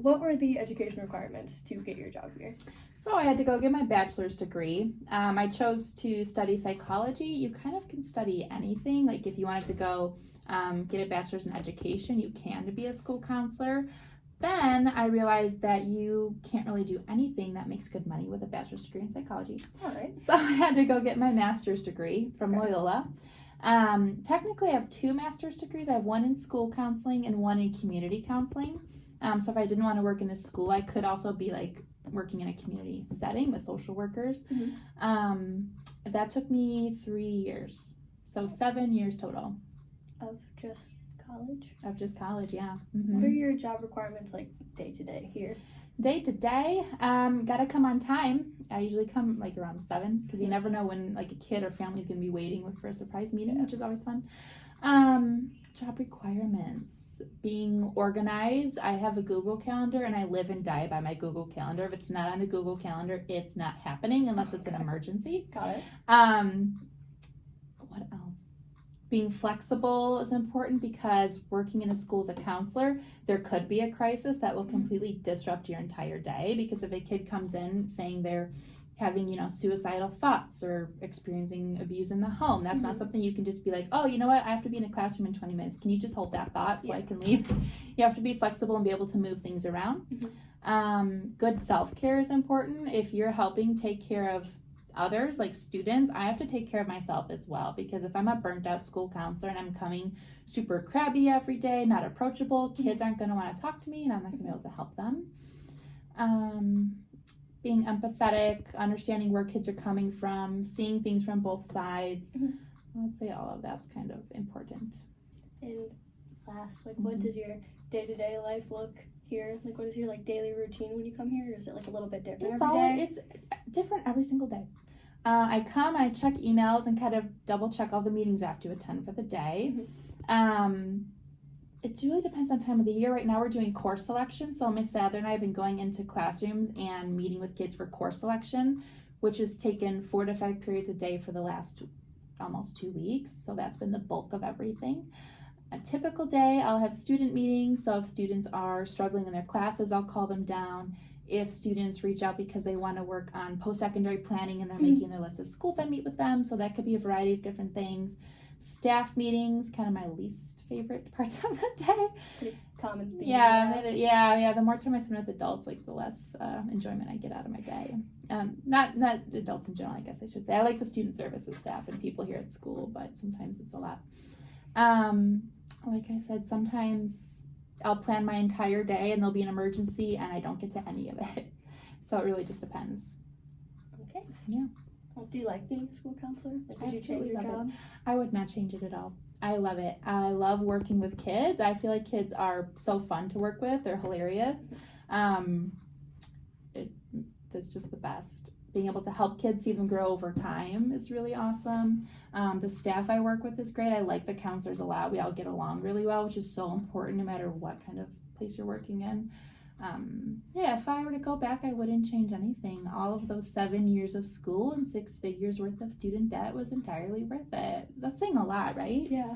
what were the education requirements to get your job here? So I had to go get my bachelor's degree. I chose to study psychology. You kind of can study anything. Like if you wanted to go get a bachelor's in education, you can to be a school counselor. Then I realized that you can't really do anything that makes good money with a bachelor's degree in psychology. All right. So I had to go get my master's degree from Okay. Loyola. Technically, I have 2 master's degrees. I have one in school counseling and one in community counseling. So if I didn't want to work in a school, I could also be like working in a community setting with social workers. That took me 3 years. So 7 years total. Of just college? Of just college, yeah. What are your job requirements like day to day here? Day to day, gotta come on time. I usually come like around 7 because you never know when like a kid or family's gonna be waiting for a surprise meeting, which is always fun. Job requirements, being organized. I have a Google Calendar and I live and die by my Google Calendar. If it's not on the Google Calendar, it's not happening unless it's an emergency. Got it. What else? Being flexible is important because working in a school as a counselor, there could be a crisis that will completely disrupt your entire day. Because if a kid comes in saying they're having, suicidal thoughts or experiencing abuse in the home, that's not something you can just be like, oh, you know what, I have to be in a classroom in 20 minutes. Can you just hold that thought so I can leave? You have to be flexible and be able to move things around. Good self-care is important. If you're helping take care of others, like students, I have to take care of myself as well, because if I'm a burnt out school counselor and I'm coming super crabby every day, not approachable, kids aren't going to want to talk to me and I'm not going to be able to help them. Being empathetic, understanding where kids are coming from, seeing things from both sides. I would say all of that's kind of important. And last, what does your day-to-day life look here? Like, what is your daily routine when you come here? Or is it a little bit different every day? It's different every single day. I come, I check emails and kind of double check all the meetings I have to attend for the day. It really depends on time of the year. Right now we're doing course selection. So Miss Sadler and I have been going into classrooms and meeting with kids for course selection, which has taken 4 to 5 periods a day for the last almost 2 weeks. So that's been the bulk of everything. A typical day, I'll have student meetings. So if students are struggling in their classes, I'll call them down. If students reach out because they want to work on post-secondary planning and they're making their list of schools, I meet with them. So that could be a variety of different things. Staff meetings, kind of my least favorite parts of the day. Pretty common theme. Yeah. The more time I spend with adults, the less enjoyment I get out of my day. Not adults in general, I guess I should say. I like the student services staff and people here at school, but sometimes it's a lot. Like I said, sometimes I'll plan my entire day and there'll be an emergency and I don't get to any of it. So it really just depends. Okay. Yeah. Well, do you like being a school counselor? I Would you change your job? I would not change it at all. I love it. I love working with kids. I feel like kids are so fun to work with. They're hilarious. It's just the best. Being able to help kids see them grow over time is really awesome. The staff I work with is great. I like the counselors a lot. We all get along really well, which is so important no matter what kind of place you're working in. If I were to go back, I wouldn't change anything. All of those 7 years of school and 6 figures worth of student debt was entirely worth it. That's saying a lot, right? Yeah.